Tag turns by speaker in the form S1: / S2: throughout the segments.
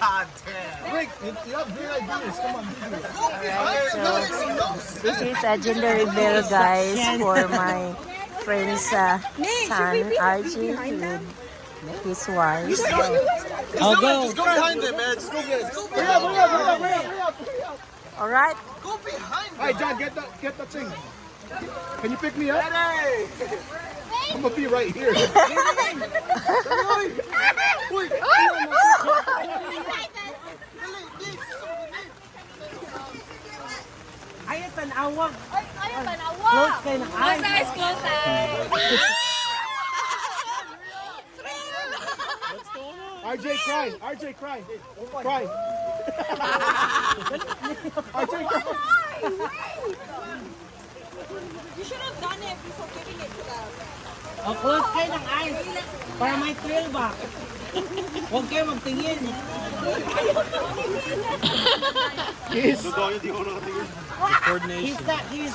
S1: God damn.
S2: Rick, you have great ideas. Come on,
S3: This is a gender reveal, guys, for my friend's son, RJ, with his wife.
S2: I'll go.
S1: Just go behind him, man. Just go behind him.
S3: All right.
S1: Go behind him.
S2: All right, John, get that thing. Can you pick me up? I'm gonna be right here.
S4: Ayaw tanawag.
S5: Ayaw tanawa.
S4: Close kayo ng eyes.
S5: Close eyes, close eyes.
S2: RJ, cry. RJ, cry. Cry. RJ, cry.
S5: You should have done it before giving it to them.
S4: Oh, close kayo ng eyes. Para may thrill ba? Huwag kayo magtingin.
S2: Kiss.
S4: He's that, he's.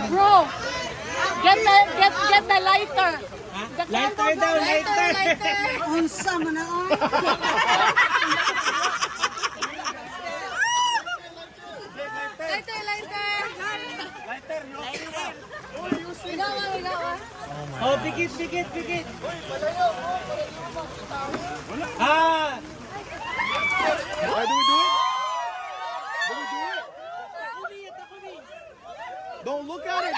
S5: Bro, get the lighter. The
S4: Lighter daw, lighter.
S5: Unsa man na on. Lighter. Ilaw.
S4: Oh, pikit. Ah!
S2: Why do we do it? Don't look at it.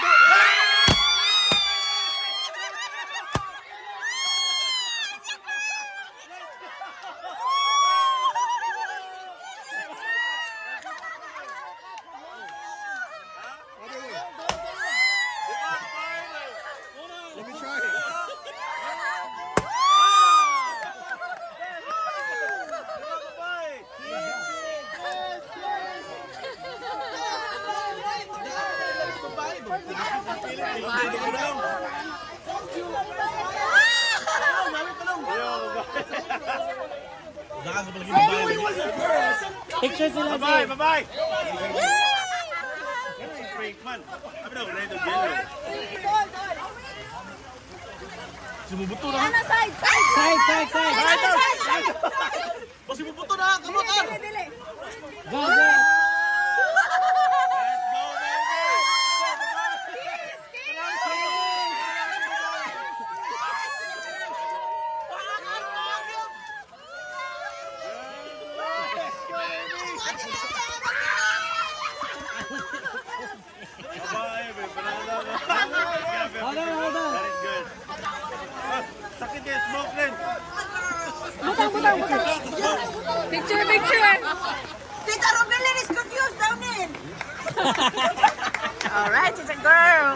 S2: Let me try it.
S4: Picture sila.
S1: Bye-bye. Freak man. Apa daw? Ready to get it. Sumubuto na.
S5: Ano, side.
S4: Side.
S1: Basi sumubuto na. Come on.
S5: Dili.
S4: Go. Hold on.
S1: That is good. Sakit din, smoke din.
S5: Butang. Picture. Tita Robelin is confused down in.
S3: All right, it's a girl.